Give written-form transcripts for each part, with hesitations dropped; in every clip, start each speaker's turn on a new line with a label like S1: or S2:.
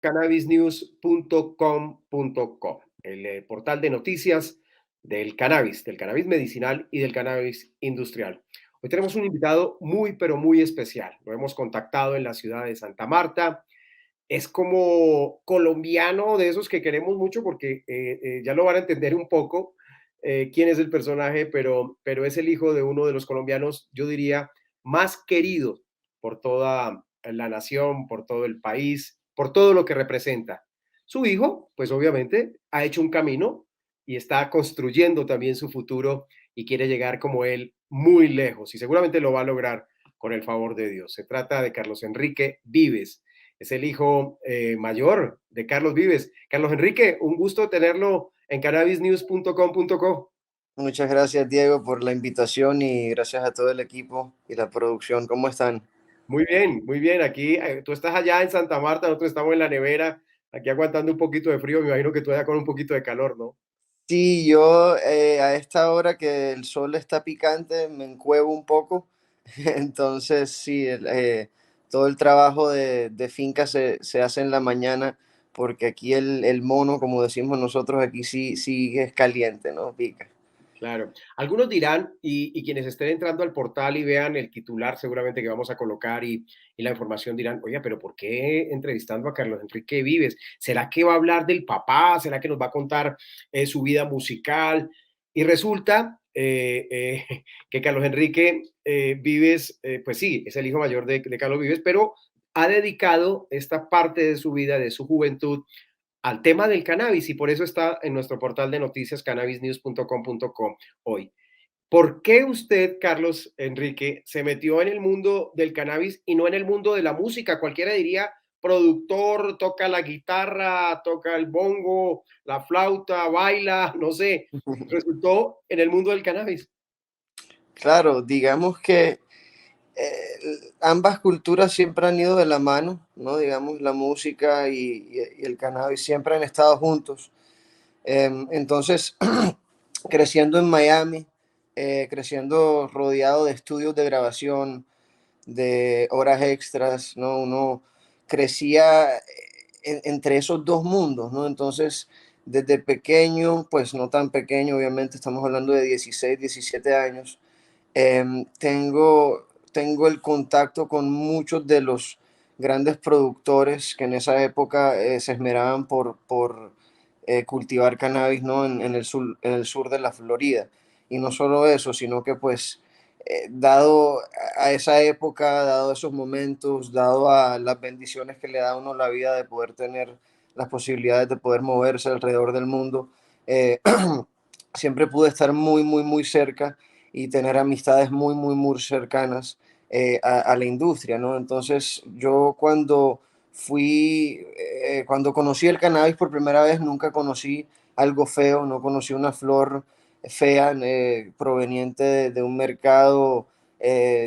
S1: cannabisnews.com.co, el portal de noticias del cannabis medicinal y del cannabis industrial. Hoy tenemos un invitado muy, pero muy especial. Lo hemos contactado en la ciudad de Santa Marta. Es como colombiano de esos que queremos mucho porque ya lo van a entender un poco quién es el personaje, pero es el hijo de uno de los colombianos, yo diría, más queridos por toda la nación, por todo el país, por todo lo que representa. Su hijo, pues obviamente, ha hecho un camino y está construyendo también su futuro y quiere llegar como él muy lejos y seguramente lo va a lograr con el favor de Dios. Se trata de Carlos Enrique Vives. Es el hijo mayor de Carlos Vives. Carlos Enrique, un gusto tenerlo en cannabisnews.com.co.
S2: Muchas gracias, Diego, por la invitación y gracias a todo el equipo y la producción. ¿Cómo están?
S1: Muy bien, muy bien. Aquí, tú estás allá en Santa Marta, nosotros estamos en la nevera, aquí aguantando un poquito de frío. Me imagino que tú allá con un poquito de calor, ¿no?
S2: Sí, yo a esta hora que el sol está picante me encuevo un poco. Entonces, sí, todo el trabajo de finca se hace en la mañana porque aquí el mono, como decimos nosotros, aquí sí es caliente, ¿no? Pica.
S1: Claro. Algunos dirán, y quienes estén entrando al portal y vean el titular seguramente que vamos a colocar y la información dirán, oye, pero ¿por qué entrevistando a Carlos Enrique Vives? ¿Será que va a hablar del papá? ¿Será que nos va a contar su vida musical? Y resulta que Carlos Enrique Vives, pues sí, es el hijo mayor de Carlos Vives, pero ha dedicado esta parte de su vida, de su juventud, al tema del cannabis y por eso está en nuestro portal de noticias cannabisnews.com.co hoy. ¿Por qué usted, Carlos Enrique, se metió en el mundo del cannabis y no en el mundo de la música? Cualquiera diría productor, toca la guitarra, toca el bongo, la flauta, baila, no sé. Resultó en el mundo del cannabis.
S2: Claro, digamos que ambas culturas siempre han ido de la mano, ¿no? Digamos, la música y el cannabis siempre han estado juntos. Entonces, creciendo en Miami, creciendo rodeado de estudios de grabación, de horas extras, ¿no? Uno crecía entre esos dos mundos, ¿no? Entonces, desde pequeño, pues no tan pequeño, obviamente estamos hablando de 16, 17 años, tengo el contacto con muchos de los grandes productores que en esa época se esmeraban por cultivar cannabis, ¿no? En el sur de la Florida. Y no solo eso, sino que pues dado a esa época, dado esos momentos, dado a las bendiciones que le da a uno la vida de poder tener las posibilidades de poder moverse alrededor del mundo, eh, siempre pude estar muy cerca y tener amistades muy cercanas a la industria, ¿no? Entonces yo cuando conocí el cannabis por primera vez, nunca conocí algo feo, no conocí una flor fea proveniente de un mercado,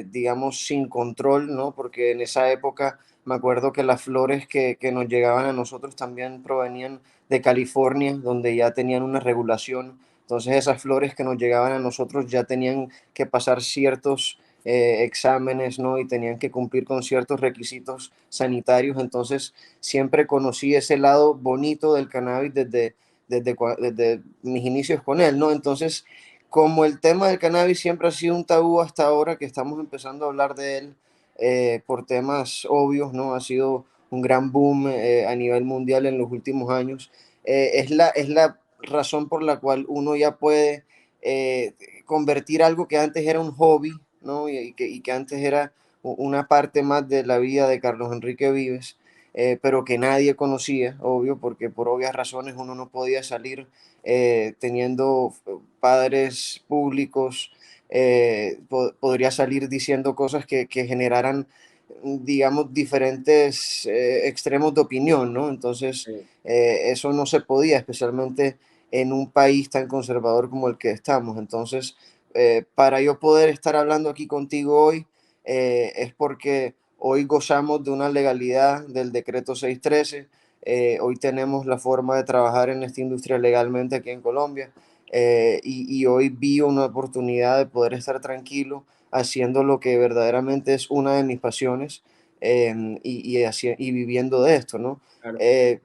S2: digamos, sin control, ¿no? Porque en esa época me acuerdo que las flores que nos llegaban a nosotros también provenían de California, donde ya tenían una regulación. Entonces esas flores que nos llegaban a nosotros ya tenían que pasar ciertos exámenes, ¿no? Y tenían que cumplir con ciertos requisitos sanitarios. Entonces siempre conocí ese lado bonito del cannabis desde mis inicios con él, ¿no? Entonces, como el tema del cannabis siempre ha sido un tabú hasta ahora que estamos empezando a hablar de él por temas obvios, ¿no? Ha sido un gran boom a nivel mundial en los últimos años. Es la razón por la cual uno ya puede eh, convertir algo que antes era un hobby, ¿no? Y que antes era una parte más de la vida de Carlos Enrique Vives, pero que nadie conocía, obvio, porque por obvias razones uno no podía salir teniendo padres públicos, podría salir diciendo cosas que generaran, digamos, diferentes extremos de opinión, ¿no? Entonces,
S1: Sí.
S2: eso no se podía, especialmente en un país tan conservador como el que estamos. Entonces, para yo poder estar hablando aquí contigo hoy, es porque hoy gozamos de una legalidad del decreto 613. Hoy tenemos la forma de trabajar en esta industria legalmente aquí en Colombia. Y hoy vi una oportunidad de poder estar tranquilo haciendo lo que verdaderamente es una de mis pasiones, y viviendo de esto, ¿no?
S1: claro,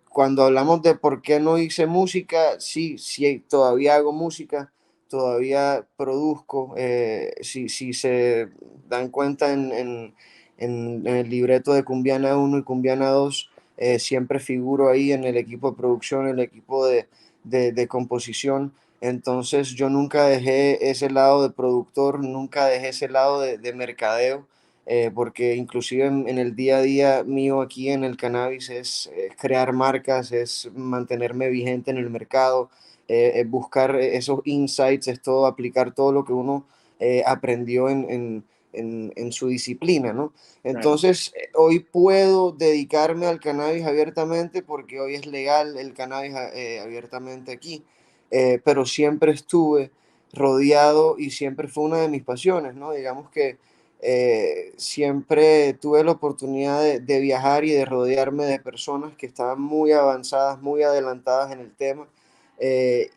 S2: Cuando hablamos de por qué no hice música, sí, sí, todavía hago música, todavía produzco. Si se dan cuenta en el libreto de Cumbiana uno y Cumbiana 2, siempre figuro ahí en el equipo de producción, el equipo de composición. Entonces yo nunca dejé ese lado de productor, nunca dejé ese lado de mercadeo, porque inclusive en el día a día mío aquí en el cannabis es crear marcas, es mantenerme vigente en el mercado, es buscar esos insights, es todo, aplicar todo lo que uno aprendió en su disciplina, ¿no?
S1: claro.
S2: Entonces, hoy puedo dedicarme al cannabis abiertamente porque hoy es legal el cannabis abiertamente aquí, pero siempre estuve rodeado y siempre fue una de mis pasiones, ¿no? Digamos que siempre tuve la oportunidad de viajar y de rodearme de personas que estaban muy avanzadas, muy adelantadas en el tema,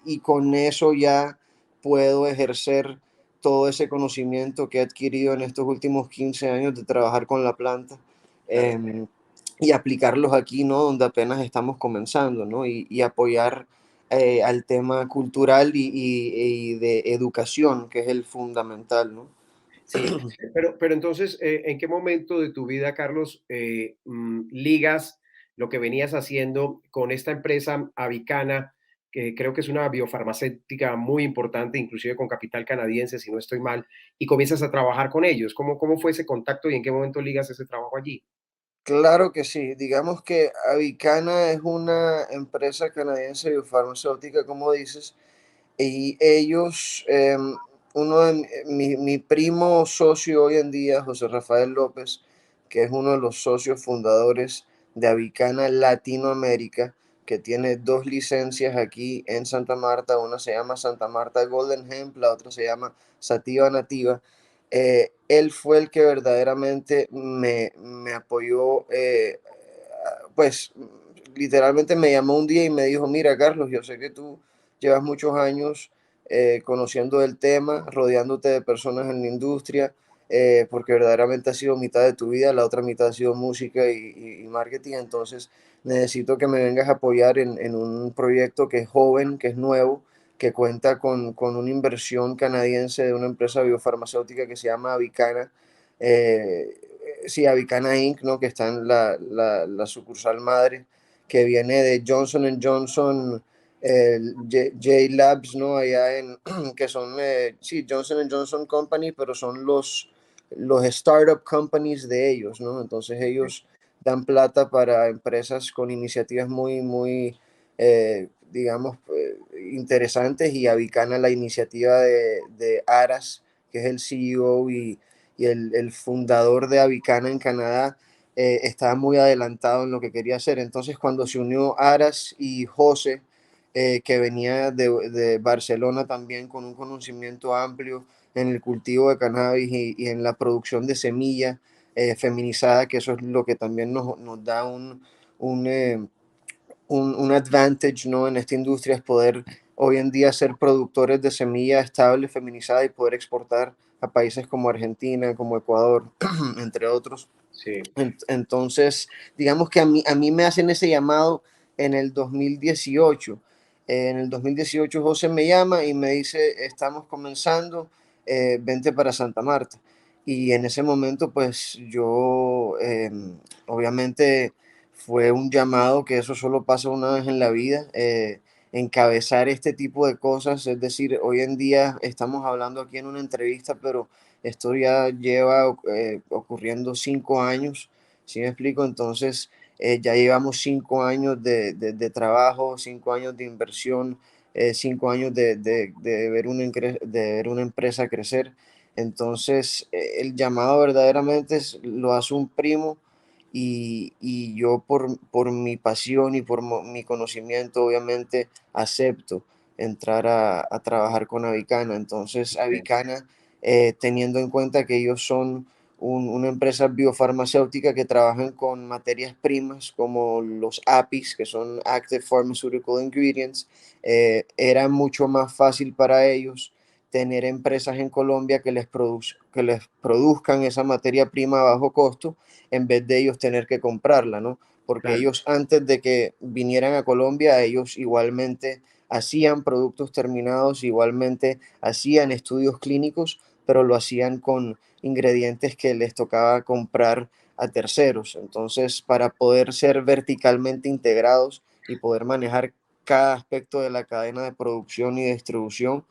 S2: y con eso ya puedo ejercer todo ese conocimiento que he adquirido en estos últimos 15 años de trabajar con la planta,
S1: Claro.
S2: eh, y aplicarlos aquí, ¿no? Donde apenas estamos comenzando, ¿no? Y apoyar al tema cultural y de educación, que es el fundamental, ¿no?
S1: Sí, pero entonces, ¿en qué momento de tu vida, Carlos, ligas lo que venías haciendo con esta empresa Avicana, que creo que es una biofarmacéutica muy importante, inclusive con capital canadiense, si no estoy mal, y comienzas a trabajar con ellos? ¿Cómo fue ese contacto y en qué momento ligas ese trabajo allí?
S2: Claro que sí. Digamos que Avicana es una empresa canadiense biofarmacéutica, como dices, y ellos, uno de mi primo socio hoy en día, José Rafael López, que es uno de los socios fundadores de Avicana Latinoamérica, que tiene dos licencias aquí en Santa Marta. Una se llama Santa Marta Golden Hemp, la otra se llama Sativa Nativa. Él fue el que verdaderamente me apoyó, pues literalmente me llamó un día y me dijo: mira, Carlos, yo sé que tú llevas muchos años conociendo el tema, rodeándote de personas en la industria, porque verdaderamente ha sido mitad de tu vida, la otra mitad ha sido música y marketing. Entonces necesito que me vengas a apoyar en un proyecto que es joven, que es nuevo, que cuenta con una inversión canadiense de una empresa biofarmacéutica que se llama Avicana. Eh, sí, Avicana Inc., ¿no? Que está en la sucursal madre, que viene de Johnson Johnson, J Labs, ¿no? Allá en, que son, sí, Johnson Johnson Company, pero son los startup companies de ellos, ¿no? Entonces ellos dan plata para empresas con iniciativas muy, digamos, interesantes, y Avicana la iniciativa de Aras, que es el CEO y el fundador de Avicana en Canadá, estaba muy adelantado en lo que quería hacer. Entonces, cuando se unió Aras y José, que venía de Barcelona también con un conocimiento amplio en el cultivo de cannabis y en la producción de semilla feminizada, que eso es lo que también nos da un, eh, un advantage, ¿no? En esta industria, es poder hoy en día ser productores de semilla estable, feminizada, y poder exportar a países como Argentina, como Ecuador, entre otros.
S1: Sí,
S2: Entonces, digamos que a mí me hacen ese llamado en el 2018. En el 2018 José me llama y me dice: estamos comenzando, vente para Santa Marta. Y en ese momento, pues yo, obviamente, fue un llamado, que eso solo pasa una vez en la vida, encabezar este tipo de cosas. Es decir, hoy en día estamos hablando aquí en una entrevista, pero esto ya lleva ocurriendo 5 años, ¿sí me explico? Entonces, ya llevamos 5 años de trabajo, 5 años de inversión, 5 años de ver de ver una empresa crecer. Entonces, el llamado verdaderamente lo hace un primo, y yo por mi pasión y por mi conocimiento, obviamente, acepto entrar a trabajar con Avicana. Entonces,
S1: sí,
S2: Avicana, teniendo en cuenta que ellos son una empresa biofarmacéutica que trabajan con materias primas como los APIs, que son Active Pharmaceutical Ingredients, era mucho más fácil para ellos tener empresas en Colombia que les produzcan esa materia prima a bajo costo en vez de ellos tener que comprarla, ¿no? Porque
S1: Claro,
S2: ellos antes de que vinieran a Colombia, ellos igualmente hacían productos terminados, igualmente hacían estudios clínicos, pero lo hacían con ingredientes que les tocaba comprar a terceros. Entonces, para poder ser verticalmente integrados y poder manejar cada aspecto de la cadena de producción y distribución,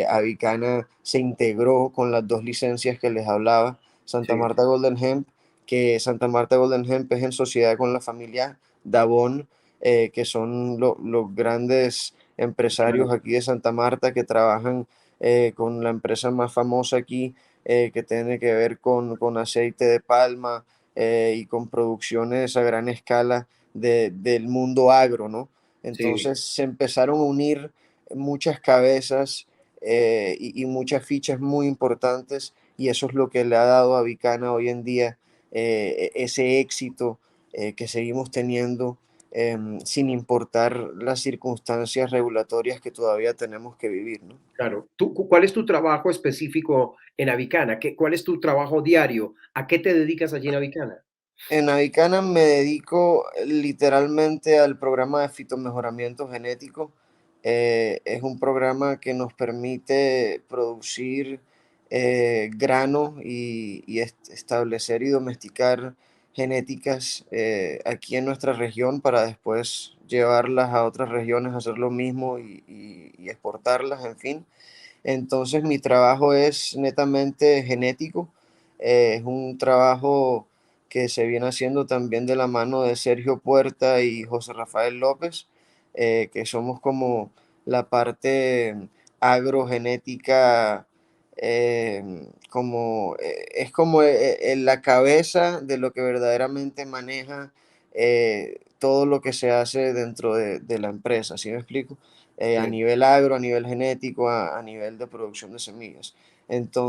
S2: Avicana se integró con las dos licencias que les hablaba, Santa
S1: sí,
S2: Marta Golden Hemp, que Santa Marta Golden Hemp es en sociedad con la familia Davon, que son los grandes empresarios
S1: claro,
S2: aquí de Santa Marta que trabajan con la empresa más famosa aquí, que tiene que ver con aceite de palma y con producciones a gran escala del mundo agro, ¿no?
S1: sí.
S2: Entonces se empezaron a unir muchas cabezas y muchas fichas muy importantes y eso es lo que le ha dado a Vicana hoy en día ese éxito que seguimos teniendo sin importar las circunstancias regulatorias que todavía tenemos que vivir, ¿no?
S1: Claro. ¿Cuál es tu trabajo específico en Avicana? ¿Cuál es tu trabajo diario? ¿A qué te dedicas allí en Avicana?
S2: En Avicana me dedico literalmente al programa de fitomejoramiento genético. Es un programa que nos permite producir grano establecer y domesticar genéticas aquí en nuestra región para después llevarlas a otras regiones, hacer lo mismo y exportarlas, en fin. Entonces mi trabajo es netamente genético, es un trabajo que se viene haciendo también de la mano de Sergio Puerta y José Rafael López, que somos como la parte agrogenética, es como en la cabeza de lo que verdaderamente maneja todo lo que se hace dentro de la empresa, ¿sí me explico? A
S1: Sí,
S2: nivel agro, a nivel genético, a nivel de producción de semillas.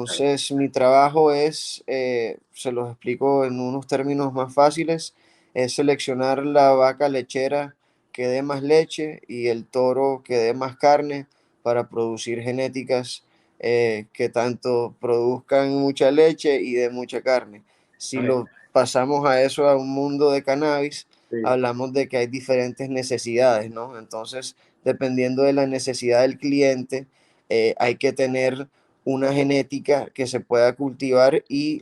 S1: claro,
S2: Entonces, mi trabajo es, se los explico en unos términos más fáciles, es seleccionar la vaca lechera que dé más leche y el toro que dé más carne para producir genéticas que tanto produzcan mucha leche y de mucha carne. Si lo
S1: correcto.
S2: pasamos a eso, a un mundo de cannabis,
S1: Sí,
S2: hablamos de que hay diferentes necesidades, ¿no? Entonces, dependiendo de la necesidad del cliente, hay que tener una genética que se pueda cultivar y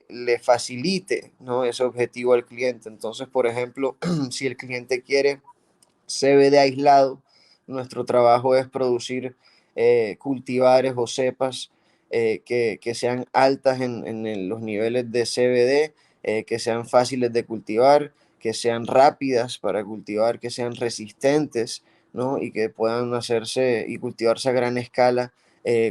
S2: le facilite, ¿no? Ese objetivo al cliente. Entonces, por ejemplo, si el cliente quiere CBD aislado, nuestro trabajo es producir cultivares o cepas que sean altas los niveles de CBD, que sean fáciles de cultivar, que sean rápidas para cultivar, que sean resistentes, ¿no? Y que puedan hacerse y cultivarse a gran escala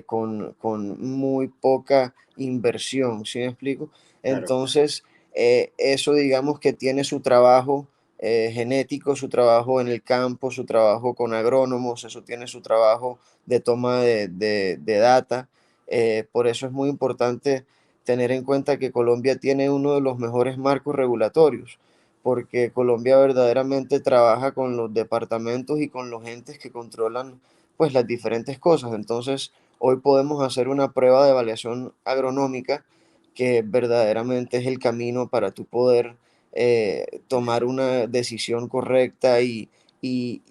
S2: con muy poca inversión, ¿sí me explico?
S1: claro,
S2: Entonces, eso digamos que tiene su trabajo genético, su trabajo en el campo, su trabajo con agrónomos, eso tiene su trabajo de toma de data. Por eso es muy importante tener en cuenta que Colombia tiene uno de los mejores marcos regulatorios, porque Colombia verdaderamente trabaja con los departamentos y con los entes que controlan pues las diferentes cosas. Entonces, hoy podemos hacer una prueba de evaluación agronómica que verdaderamente es el camino para tu poder tomar una decisión correcta y, y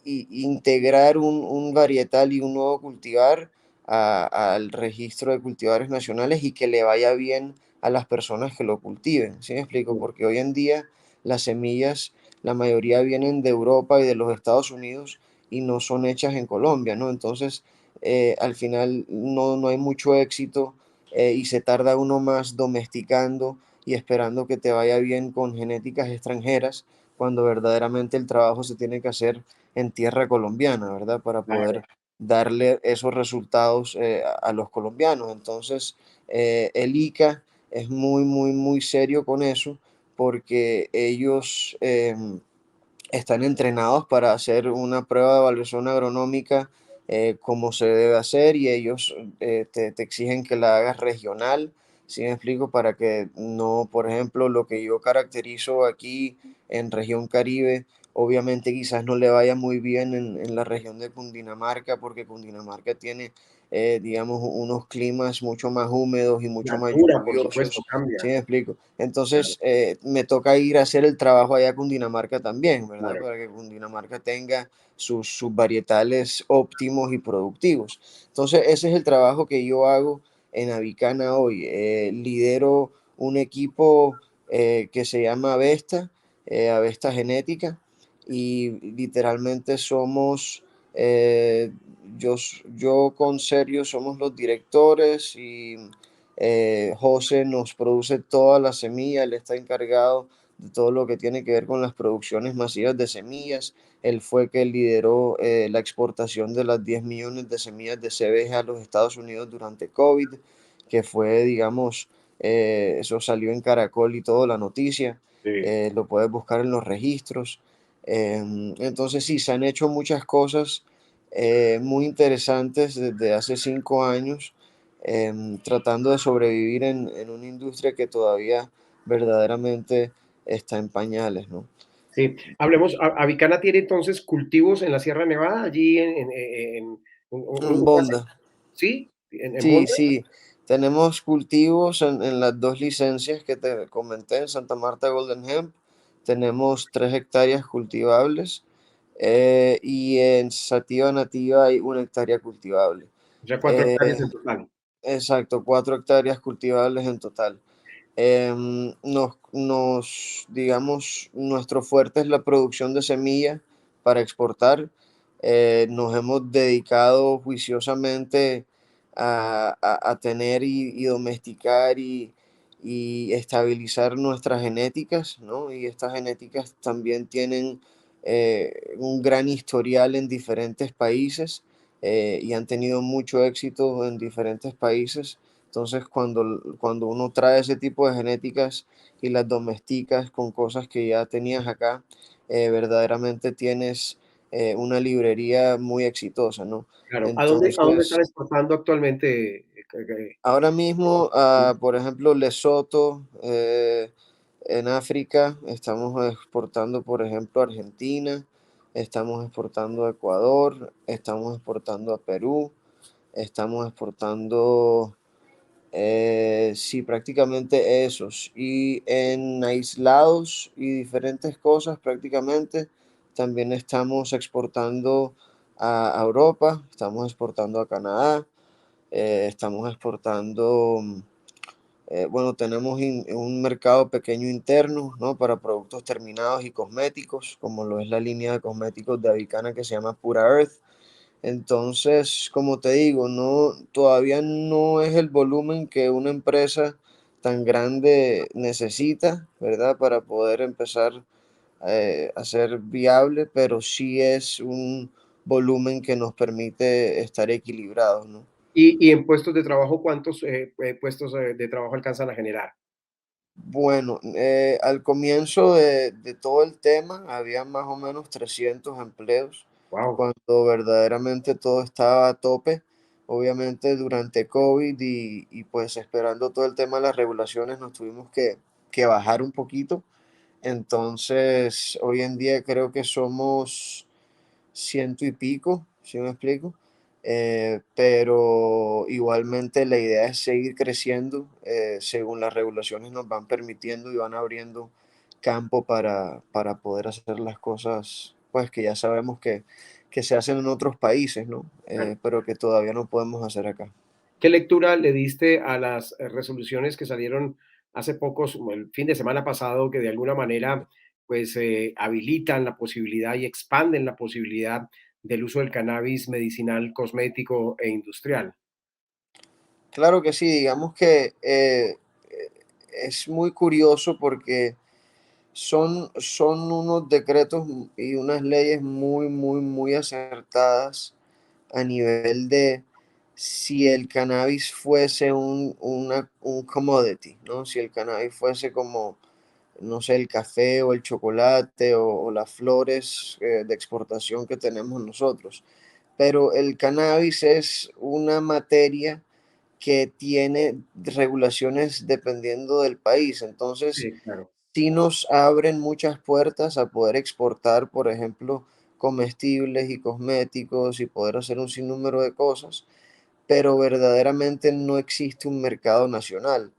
S2: integrar un varietal y un nuevo cultivar al registro de cultivares nacionales y que le vaya bien a las personas que lo cultiven. ¿Sí me explico?
S1: sí,
S2: Porque hoy en día las semillas, la mayoría vienen de Europa y de los Estados Unidos y no son hechas en Colombia, ¿no? Entonces, al final no hay mucho éxito y se tarda uno más domesticando y esperando que te vaya bien con genéticas extranjeras, cuando verdaderamente el trabajo se tiene que hacer en tierra colombiana, ¿verdad? Para
S1: claro,
S2: poder darle esos resultados a los colombianos. Entonces, el ICA es muy serio con eso porque ellos están entrenados para hacer una prueba de evaluación agronómica como se debe hacer y ellos te exigen que la hagas regional, ¿sí me explico? Para que no, por ejemplo, lo que yo caracterizo aquí en región Caribe, obviamente quizás no le vaya muy bien en la región de Cundinamarca, porque Cundinamarca tiene digamos, unos climas mucho más húmedos y
S1: La
S2: mucho más
S1: altura, por supuesto,
S2: lluviosos. ¿Sí
S1: cambia.
S2: me explico?
S1: Claro,
S2: Entonces, me toca ir a hacer el trabajo allá a Cundinamarca también, ¿verdad?
S1: claro.
S2: Para que Cundinamarca tenga sus varietales óptimos y productivos. Entonces, ese es el trabajo que yo hago en Avicana hoy. Lidero un equipo que se llama Avesta, Avesta Genética, y literalmente somos, eh, yo con Sergio somos los directores y José nos produce toda la semilla, él está encargado de todo lo que tiene que ver con las producciones masivas de semillas. Él fue que lideró la exportación de las 10 millones de semillas de CBG a los Estados Unidos durante COVID, que fue, digamos, eso salió en Caracol y toda la noticia,
S1: Sí,
S2: lo puedes buscar en los registros. Entonces sí, se han hecho muchas cosas muy interesantes desde hace 5 años, tratando de sobrevivir en una industria que todavía verdaderamente está en pañales, ¿no?
S1: sí. Hablemos, Avicana tiene entonces cultivos en la Sierra Nevada, allí
S2: En
S1: lugar-
S2: Bonda.
S1: ¿sí? En
S2: Sí,
S1: Bonda.
S2: sí, tenemos cultivos en las dos licencias que te comenté, en Santa Marta Golden Hemp. Tenemos 3 hectáreas cultivables y en Sativa Nativa hay 1 hectárea cultivable.
S1: O sea, 4 hectáreas
S2: Eh,
S1: en total.
S2: exacto, 4 hectáreas cultivables en total. Digamos, nuestro fuerte es la producción de semilla para exportar. Nos hemos dedicado juiciosamente a tener y domesticar y estabilizar nuestras genéticas, ¿no? Y estas genéticas también tienen un gran historial en diferentes países y han tenido mucho éxito en diferentes países. Entonces, cuando uno trae ese tipo de genéticas y las domesticas con cosas que ya tenías acá, verdaderamente tienes una librería muy exitosa, ¿no?
S1: Claro. A dónde están
S2: Entonces,
S1: exportando actualmente?
S2: ahora mismo, por ejemplo, Lesoto, en África, estamos exportando, por ejemplo, a Argentina, estamos exportando a Ecuador, estamos exportando a Perú, estamos exportando. Sí, prácticamente esos. Y en aislados y diferentes cosas, prácticamente también estamos exportando a Europa, estamos exportando a Canadá, estamos exportando, bueno, tenemos un mercado pequeño interno, ¿no? Para productos terminados y cosméticos, como lo es la línea de cosméticos de Avicana que se llama Pura Earth. Entonces, como te digo, no, todavía no es el volumen que una empresa tan grande necesita, ¿verdad? Para poder empezar a ser viable, pero sí es un volumen que nos permite estar equilibrados, ¿no?
S1: Y en puestos de trabajo, ¿cuántos puestos de trabajo alcanzan a generar?
S2: Bueno, al comienzo de todo el tema había más o menos 300 empleos
S1: Wow,
S2: cuando verdaderamente todo estaba a tope. Obviamente durante COVID y pues esperando todo el tema de las regulaciones nos tuvimos que bajar un poquito. Entonces, hoy en día creo que somos ciento y pico, si me explico. Pero igualmente la idea es seguir creciendo según las regulaciones nos van permitiendo y van abriendo campo para poder hacer las cosas, pues que ya sabemos que se hacen en otros países, ¿no?
S1: claro.
S2: Pero que todavía no podemos hacer acá.
S1: ¿Qué lectura le diste a las resoluciones que salieron hace pocos, como el fin de semana pasado, que de alguna manera pues habilitan la posibilidad y expanden la posibilidad del uso del cannabis medicinal, cosmético e industrial?
S2: Claro que sí, digamos que es muy curioso porque son unos decretos y unas leyes muy, muy, muy acertadas a nivel de si el cannabis fuese un commodity, ¿no? Si el cannabis fuese como, no sé, el café o el chocolate o las flores de exportación que tenemos nosotros. Pero el cannabis es una materia que tiene regulaciones dependiendo del país. Entonces,
S1: Sí, claro.
S2: sí nos abren muchas puertas a poder exportar, por ejemplo, comestibles y cosméticos y poder hacer un sinnúmero de cosas, pero verdaderamente no existe un mercado nacional.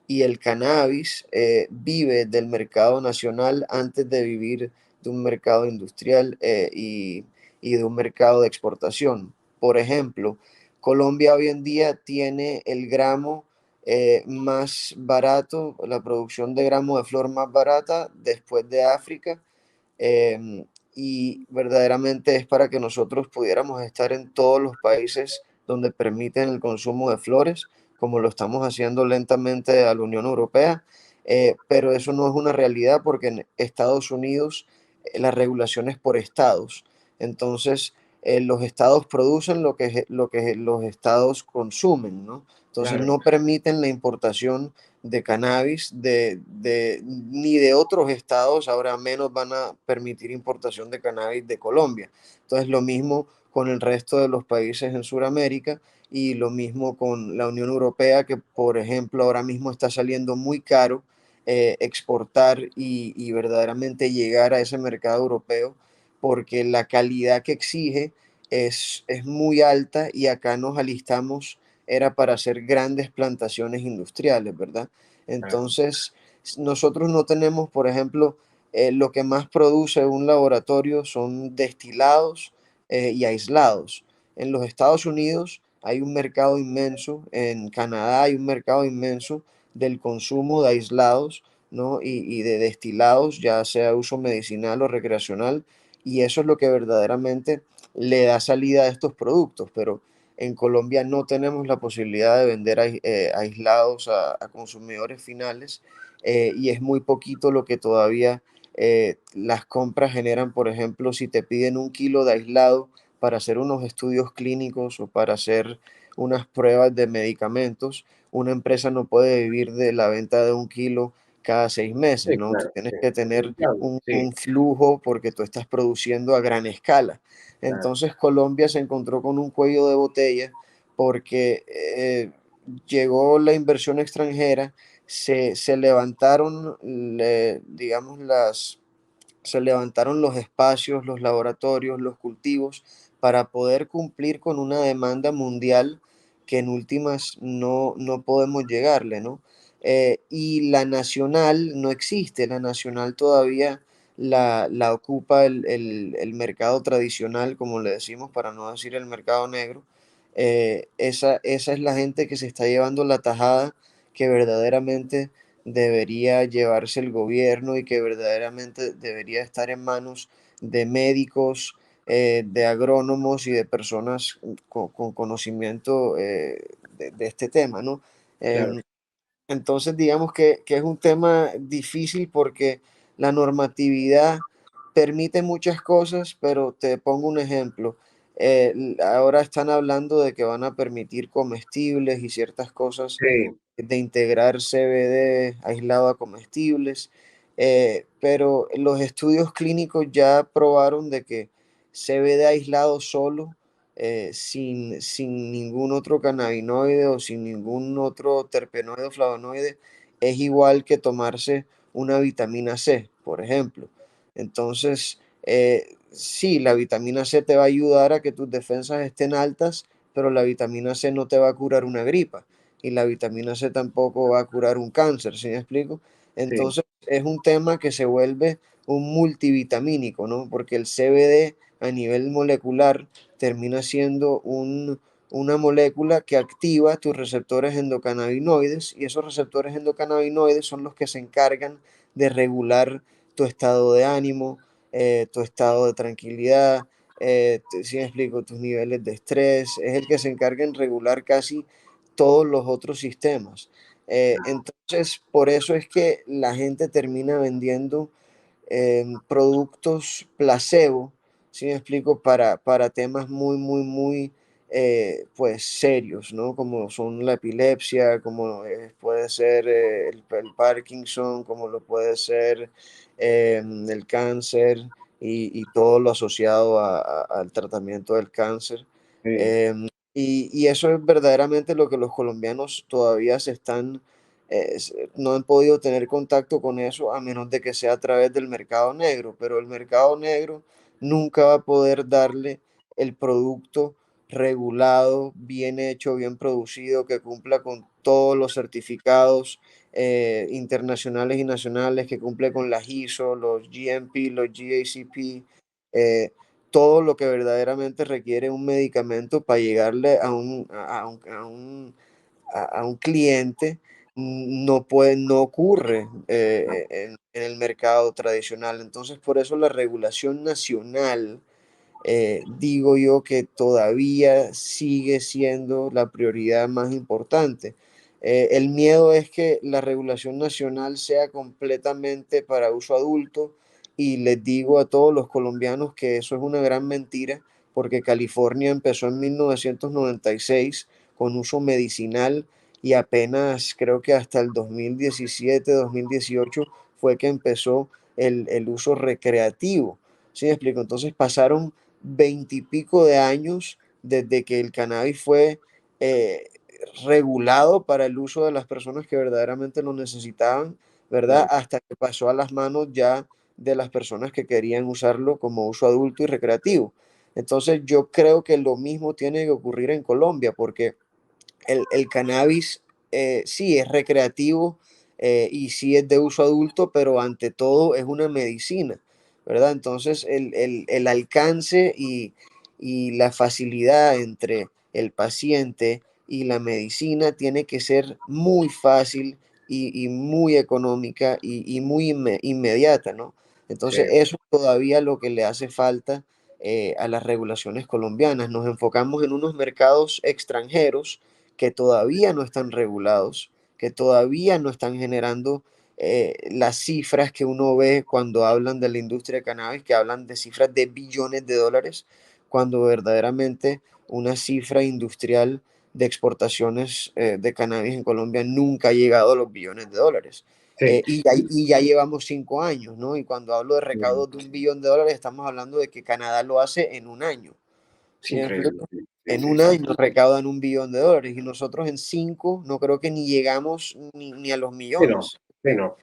S2: Y el cannabis vive del mercado nacional antes de vivir de un mercado industrial y de un mercado de exportación. Por ejemplo, Colombia hoy en día tiene el gramo más barato, la producción de gramo de flor más barata después de África, em, y verdaderamente es para que nosotros pudiéramos estar en todos los países donde permiten el consumo de flores, como lo estamos haciendo lentamente a la Unión Europea, pero eso no es una realidad porque en Estados Unidos la regulación es por estados. Entonces, los estados producen lo que los estados consumen, ¿no? Entonces,
S1: Claro,
S2: no permiten la importación de cannabis ni de otros estados, ahora menos van a permitir importación de cannabis de Colombia. Entonces, lo mismo con el resto de los países en Sudamérica y lo mismo con la Unión Europea, que por ejemplo ahora mismo está saliendo muy caro exportar y verdaderamente llegar a ese mercado europeo porque la calidad que exige es muy alta y acá nos alistamos era para hacer grandes plantaciones industriales, ¿verdad?
S1: claro.
S2: Entonces, nosotros no tenemos, por ejemplo, lo que más produce un laboratorio son destilados y aislados. En los Estados Unidos hay un mercado inmenso, en Canadá hay un mercado inmenso del consumo de aislados, ¿no? Y de destilados, ya sea uso medicinal o recreacional, y eso es lo que verdaderamente le da salida a estos productos, pero en Colombia no tenemos la posibilidad de vender aislados a consumidores finales y es muy poquito lo que todavía las compras generan. Por ejemplo, si te piden 1 kilo de aislado para hacer unos estudios clínicos o para hacer unas pruebas de medicamentos, una empresa no puede vivir de la venta de 1 kilo cada 6 meses,
S1: Sí,
S2: ¿no? Tú
S1: claro,
S2: tienes
S1: sí,
S2: que
S1: es
S2: tener
S1: rentable, sí,
S2: un flujo porque tú estás produciendo a gran escala.
S1: claro,
S2: Entonces Colombia se encontró con un cuello de botella porque llegó la inversión extranjera, se levantaron, digamos, se levantaron los espacios, los laboratorios, los cultivos para poder cumplir con una demanda mundial que en últimas no podemos llegarle, ¿no? Y la nacional no existe, la nacional todavía la ocupa el mercado tradicional, como le decimos, para no decir el mercado negro. Esa es la gente que se está llevando la tajada que verdaderamente debería llevarse el gobierno y que verdaderamente debería estar en manos de médicos, de agrónomos y de personas con conocimiento de este tema, ¿no?
S1: claro,
S2: Em, entonces, digamos que es un tema difícil porque la normatividad permite muchas cosas, pero te pongo un ejemplo. Ahora están hablando de que van a permitir comestibles y ciertas cosas
S1: sí,
S2: de integrar CBD aislado a comestibles, pero los estudios clínicos ya probaron de que CBD aislado solo, sin ningún otro cannabinoide o sin ningún otro terpenoide o flavonoide, es igual que tomarse una vitamina C, por ejemplo. Entonces, sí, la vitamina C te va a ayudar a que tus defensas estén altas, pero la vitamina C no te va a curar una gripa y la vitamina C tampoco va a curar un cáncer, ¿sí me explico?
S1: sí,
S2: Entonces es un tema que se vuelve un multivitamínico, ¿no? Porque el CBD a nivel molecular termina siendo una molécula que activa tus receptores endocannabinoides y esos receptores endocannabinoides son los que se encargan de regular tu estado de ánimo, tu estado de tranquilidad, si me explico, tus niveles de estrés, es el que se encarga en regular casi todos los otros sistemas. Entonces, por eso es que la gente termina vendiendo productos placebo, si me explico, para temas muy, pues serios, ¿no? Como son la epilepsia, como puede ser el Parkinson, como lo puede ser el cáncer y todo lo asociado al tratamiento del cáncer.
S1: sí,
S2: Em, y eso es verdaderamente lo que los colombianos todavía no han podido tener contacto con eso a menos de que sea a través del mercado negro, pero el mercado negro nunca va a poder darle el producto regulado, bien hecho, bien producido, que cumpla con todos los certificados internacionales y nacionales, que cumple con las ISO, los GMP, los GACP, eh, todo lo que verdaderamente requiere un medicamento para llegarle a un cliente. No ocurre en el mercado tradicional. Entonces, por eso la regulación nacional, digo yo que todavía sigue siendo la prioridad más importante. El miedo es que la regulación nacional sea completamente para uso adulto, y les digo a todos los colombianos que eso es una gran mentira, porque California empezó en 1996 con uso medicinal, y apenas creo que hasta el 2017, 2018 fue que empezó el uso recreativo. ¿Sí me explico? Entonces pasaron 20 y pico de años desde que el cannabis fue eh, regulado para el uso de las personas que verdaderamente lo necesitaban, ¿verdad?
S1: Claro,
S2: Hasta que pasó a las manos ya de las personas que querían usarlo como uso adulto y recreativo. Entonces yo creo que lo mismo tiene que ocurrir en Colombia, porque el cannabis sí es recreativo, y sí es de uso adulto, pero ante todo es una medicina, ¿verdad? Entonces el alcance y la facilidad entre el paciente y la medicina tiene que ser muy fácil y muy económica y muy inmediata, ¿no?
S1: sí,
S2: Entonces eso todavía lo que le hace falta a las regulaciones colombianas. Nos enfocamos en unos mercados extranjeros que todavía no están regulados, que todavía no están generando las cifras que uno ve cuando hablan de la industria de cannabis, que hablan de cifras de billones de dólares, cuando verdaderamente una cifra industrial de exportaciones de cannabis en Colombia nunca ha llegado a los billones de dólares.
S1: sí,
S2: Y ya llevamos 5 años, ¿no? Y cuando hablo de recaudos de $1 billón, estamos hablando de que Canadá lo hace en un año.
S1: es
S2: ¿Sí me
S1: increíble.
S2: explico?
S1: Sí, sí,
S2: En
S1: sí,
S2: un
S1: sí.
S2: año recaudan $1 billón, y nosotros en 5 no creo que ni llegamos ni a los
S1: Sí, no,
S2: millones.
S1: sí, no.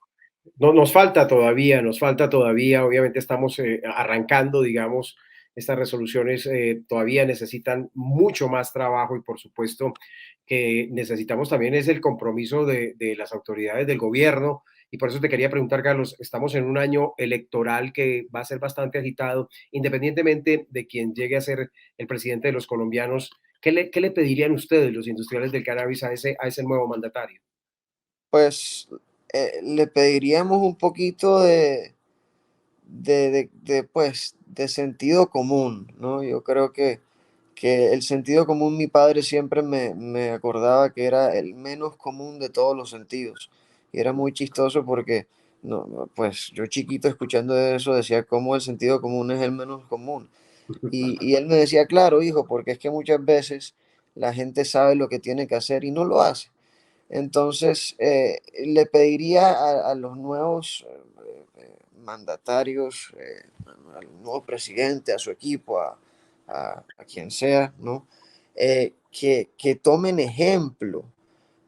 S1: No, nos falta todavía, obviamente estamos arrancando, digamos, estas resoluciones todavía necesitan mucho más trabajo y por supuesto que necesitamos también es el compromiso de las autoridades del gobierno y por eso te quería preguntar, Carlos, estamos en un año electoral que va a ser bastante agitado, independientemente de quien llegue a ser el presidente de los colombianos, qué le pedirían ustedes, los industriales del cannabis, a ese nuevo mandatario?
S2: Pues le pediríamos un poquito pues, de sentido común, ¿no? Yo creo que el sentido común, mi padre siempre me acordaba que era el menos común de todos los sentidos. Y era muy chistoso porque, pues yo chiquito escuchando eso decía cómo el sentido común es el menos común. Y él me decía, claro, hijo, porque es que muchas veces la gente sabe lo que tiene que hacer y no lo hace. Entonces, le pediría a los nuevos mandatarios, al nuevo presidente, a su equipo, a quien sea, ¿no? Que tomen ejemplo,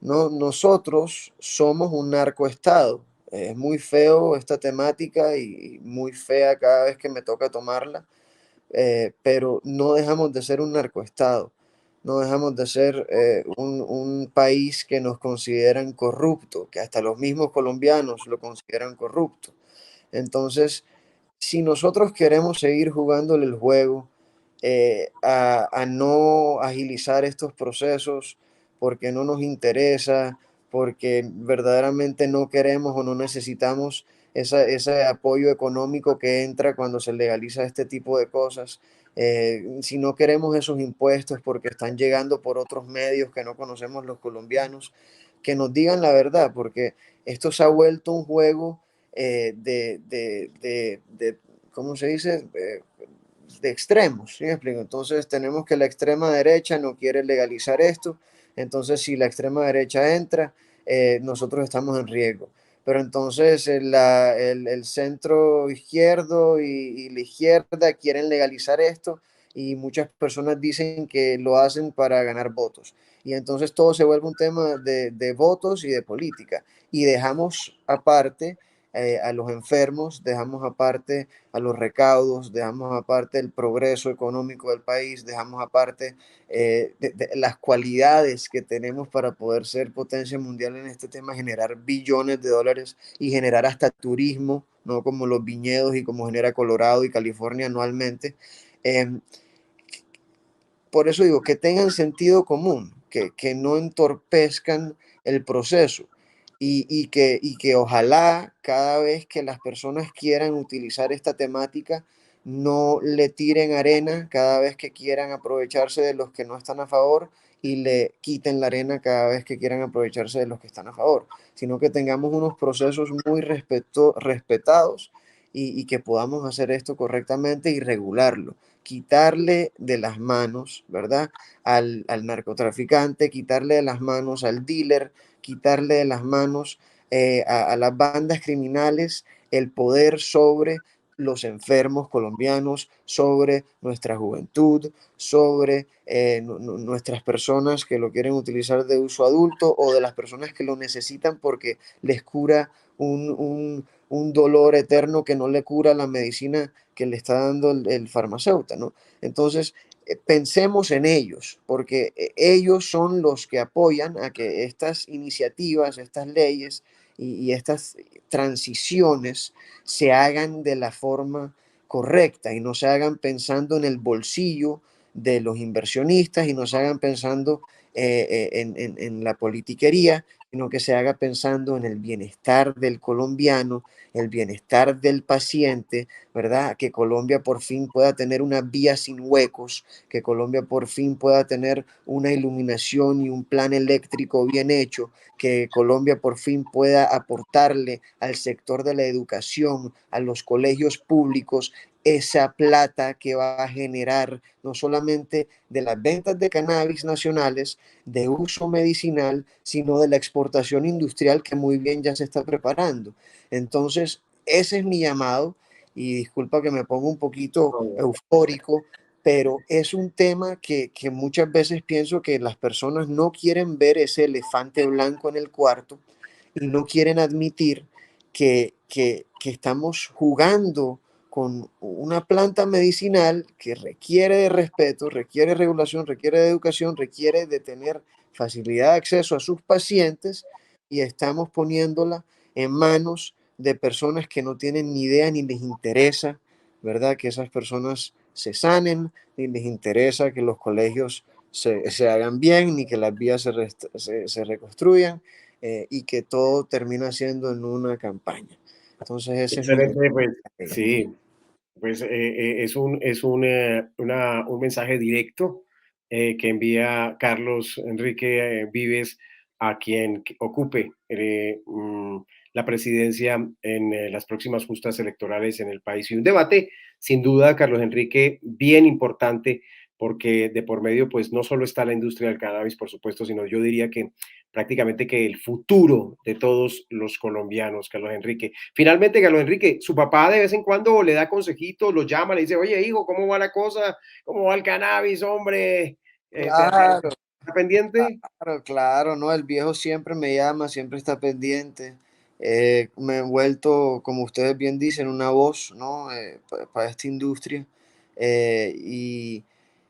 S2: ¿no? Nosotros somos un narcoestado. Es muy feo esta temática y muy fea cada vez que me toca tomarla, pero no dejamos de ser un narcoestado, no dejamos de ser un país que nos consideran corrupto, que hasta los mismos colombianos lo consideran corrupto. Entonces, si nosotros queremos seguir jugándole el juego, a no agilizar estos procesos porque no nos interesa, porque verdaderamente no queremos o no necesitamos ese apoyo económico que entra cuando se legaliza este tipo de cosas, si no queremos esos impuestos porque están llegando por otros medios que no conocemos los colombianos, que nos digan la verdad, porque esto se ha vuelto un juego ¿cómo se dice? De extremos, ¿sí me explico? Entonces tenemos que la extrema derecha no quiere legalizar esto, entonces si la extrema derecha entra, nosotros estamos en riesgo. Pero entonces el centro izquierdo y la izquierda quieren legalizar esto, y muchas personas dicen que lo hacen para ganar votos. Y entonces todo se vuelve un tema de votos y de política. Y dejamos aparte a los enfermos, dejamos aparte a los recaudos, dejamos aparte el progreso económico del país, dejamos aparte de las cualidades que tenemos para poder ser potencia mundial en este tema, generar billones de dólares y generar hasta turismo, no como los viñedos y como genera Colorado y California anualmente. Eh, por eso digo, que tengan sentido común, que no entorpezcan el proceso y que ojalá cada vez que las personas quieran utilizar esta temática, no le tiren arena cada vez que quieran aprovecharse de los que no están a favor y le quiten la arena cada vez que quieran aprovecharse de los que están a favor, sino que tengamos unos procesos muy respetados y que podamos hacer esto correctamente y regularlo, quitarle de las manos, ¿verdad? Al narcotraficante, quitarle de las manos al dealer, quitarle de las manos a las bandas criminales el poder sobre los enfermos colombianos, sobre nuestra juventud, sobre nuestras personas que lo quieren utilizar de uso adulto o de las personas que lo necesitan porque les cura un dolor eterno que no le cura la medicina que le está dando el farmacéutico, ¿no? Entonces, pensemos en ellos, porque ellos son los que apoyan a que estas iniciativas, estas leyes y estas transiciones se hagan de la forma correcta y no se hagan pensando en el bolsillo de los inversionistas y no se hagan pensando en la politiquería, sino que se haga pensando en el bienestar del colombiano, el bienestar del paciente, ¿verdad? Que Colombia por fin pueda tener una vía sin huecos, que Colombia por fin pueda tener una iluminación y un plan eléctrico bien hecho, que Colombia por fin pueda aportarle al sector de la educación, a los colegios públicos, esa plata que va a generar no solamente de las ventas de cannabis nacionales de uso medicinal, sino de la exportación industrial que muy bien ya se está preparando. Entonces, ese es mi llamado y disculpa que me ponga un poquito eufórico, pero es un tema que muchas veces pienso que las personas no quieren ver ese elefante blanco en el cuarto y no quieren admitir que estamos jugando con una planta medicinal que requiere de respeto, requiere regulación, requiere de educación, requiere de tener facilidad de acceso a sus pacientes y estamos poniéndola en manos de personas que no tienen ni idea ni les interesa, ¿verdad? Que esas personas se sanen, ni les interesa que los colegios se hagan bien, ni que las vías se reconstruyan y que todo termina siendo en una campaña. Entonces ese es mi
S1: Excelente, pues
S2: llamado.
S1: sí, pues un mensaje directo que envía Carlos Enrique Vives a quien ocupe la presidencia en las próximas justas electorales en el país. Y un debate, sin duda, Carlos Enrique, bien importante, porque de por medio, pues no solo está la industria del cannabis, por supuesto, sino yo diría que prácticamente que el futuro de todos los colombianos, Carlos Enrique. Finalmente, Carlos Enrique, su papá de vez en cuando le da consejitos, lo llama, le dice, oye, hijo, ¿cómo va la cosa? ¿Cómo va el cannabis, hombre?
S2: Claro,
S1: ¿Está pendiente?
S2: claro, claro, ¿no? El viejo siempre me llama, siempre está pendiente. Me he vuelto, como ustedes bien dicen, una voz, ¿no? Para esta industria. Eh, y,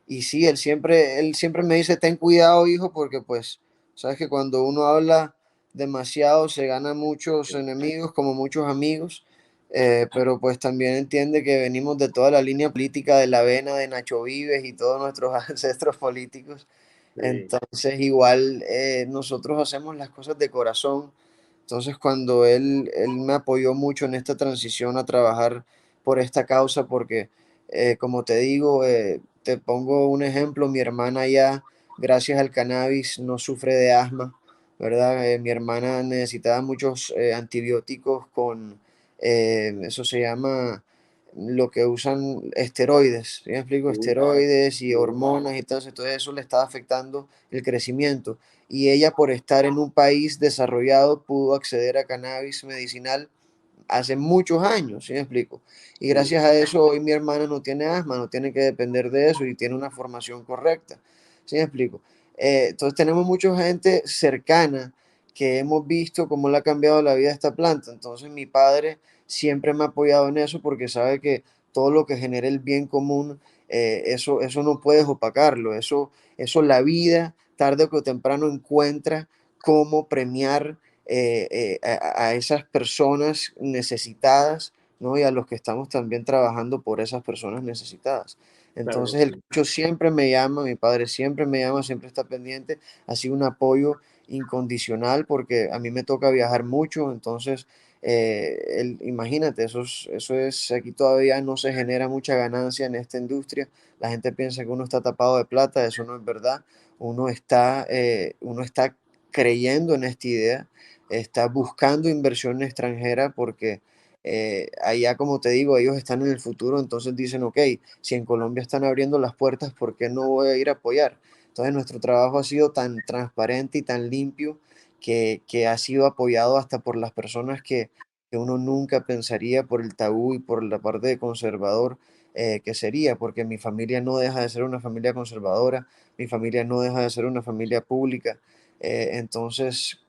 S2: y sí, él siempre me dice, ten cuidado, hijo, porque pues, sabes que cuando uno habla demasiado se gana muchos enemigos como muchos amigos. Pero pues también entiende que venimos de toda la línea política de la vena de Nacho Vives y todos nuestros ancestros políticos.
S1: Sí.
S2: Entonces, igual nosotros hacemos las cosas de corazón. Entonces, cuando él me apoyó mucho en esta transición a trabajar por esta causa, porque, como te digo, te pongo un ejemplo, mi hermana ya, gracias al cannabis, no sufre de asma, ¿verdad? Mi hermana necesitaba muchos antibióticos con, eso se llama lo que usan esteroides, ¿sí me explico?
S1: Sí,
S2: Esteroides y
S1: sí,
S2: hormonas y todo eso le estaba afectando el crecimiento. Y ella, por estar en un país desarrollado, pudo acceder a cannabis medicinal hace muchos años, ¿sí me explico? Y
S1: sí.
S2: gracias a eso hoy mi hermana no tiene asma, no tiene que depender de eso y tiene una formación correcta, ¿sí me explico? Entonces tenemos mucha gente cercana que hemos visto cómo le ha cambiado la vida a esta planta. Entonces mi padre siempre me ha apoyado en eso porque sabe que todo lo que genera el bien común, eso no puedes opacarlo, eso la vida tarde o temprano encuentra cómo premiar a esas personas necesitadas, ¿no? Y a los que estamos también trabajando por esas personas necesitadas.
S1: Claro
S2: Entonces
S1: que
S2: el
S1: sí.
S2: coach siempre me llama, mi padre siempre me llama, siempre está pendiente, ha sido un apoyo incondicional porque a mí me toca viajar mucho, entonces imagínate, aquí todavía no se genera mucha ganancia en esta industria, la gente piensa que uno está tapado de plata, eso no es verdad, uno está creyendo en esta idea, está buscando inversión extranjera porque allá, como te digo, ellos están en el futuro, entonces dicen, ok, si en Colombia están abriendo las puertas, ¿por qué no voy a ir a apoyar? Entonces nuestro trabajo ha sido tan transparente y tan limpio que ha sido apoyado hasta por las personas que uno nunca pensaría por el tabú y por la parte de conservador que sería, porque mi familia no deja de ser una familia conservadora, mi familia no deja de ser una familia pública. Entonces,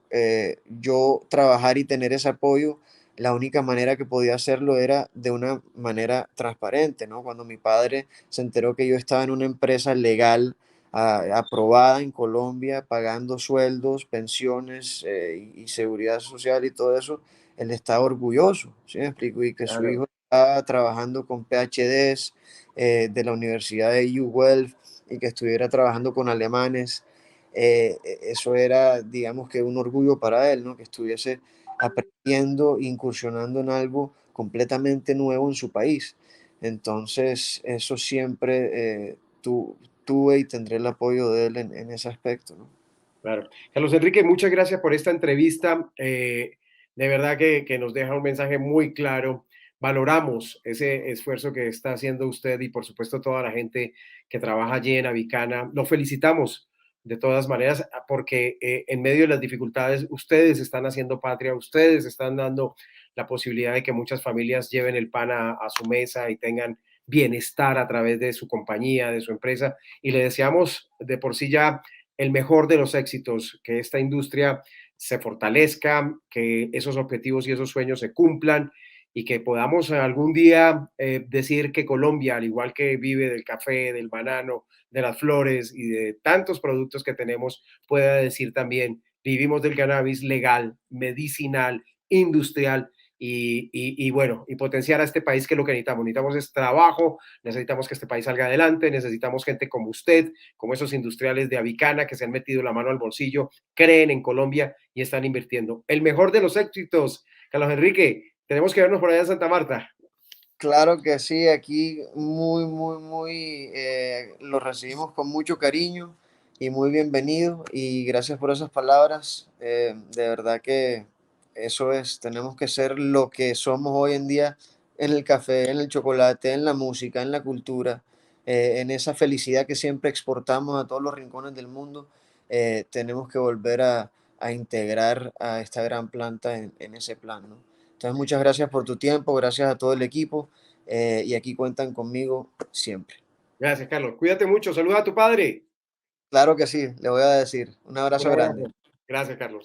S2: yo trabajar y tener ese apoyo, la única manera que podía hacerlo era de una manera transparente, ¿no? Cuando mi padre se enteró que yo estaba en una empresa legal, aprobada en Colombia, pagando sueldos, pensiones y seguridad social y todo eso, él estaba orgulloso, ¿sí me explico? Y que su
S1: Claro.
S2: hijo estaba trabajando con PhDs de la Universidad de UWelf y que estuviera trabajando con alemanes. Eso era, digamos que un orgullo para él, ¿no? Que estuviese aprendiendo, incursionando en algo completamente nuevo en su país. Entonces, eso siempre tuve y tendré el apoyo de él en ese aspecto, ¿no?
S1: Claro. Carlos Enrique, muchas gracias por esta entrevista. De verdad que nos deja un mensaje muy claro. Valoramos ese esfuerzo que está haciendo usted y por supuesto toda la gente que trabaja allí en Avicana. Lo felicitamos de todas maneras porque en medio de las dificultades ustedes están haciendo patria, ustedes están dando la posibilidad de que muchas familias lleven el pan a su mesa y tengan bienestar a través de su compañía, de su empresa. Y le deseamos de por sí ya el mejor de los éxitos, que esta industria se fortalezca, que esos objetivos y esos sueños se cumplan y que podamos algún día decir que Colombia, al igual que vive del café, del banano, de las flores y de tantos productos que tenemos, pueda decir también, vivimos del cannabis legal, medicinal, industrial y bueno, y potenciar a este país que es lo que necesitamos. Necesitamos es trabajo, necesitamos que este país salga adelante, necesitamos gente como usted, como esos industriales de Avicana que se han metido la mano al bolsillo, creen en Colombia y están invirtiendo. El mejor de los éxitos, Carlos Enrique, tenemos que vernos por allá en Santa Marta.
S2: Claro que sí, aquí lo recibimos con mucho cariño y muy bienvenido y gracias por esas palabras. De verdad que eso es, tenemos que ser lo que somos hoy en día en el café, en el chocolate, en la música, en la cultura, en esa felicidad que siempre exportamos a todos los rincones del mundo. Tenemos que volver a integrar a esta gran planta en ese plan, ¿no? Entonces, muchas gracias por tu tiempo, gracias a todo el equipo y aquí cuentan conmigo siempre.
S1: Gracias, Carlos. Cuídate mucho. Saluda a tu padre.
S2: Claro que sí, le voy a decir. Un
S1: Un
S2: abrazo grande.
S1: abrazo. Gracias, Carlos.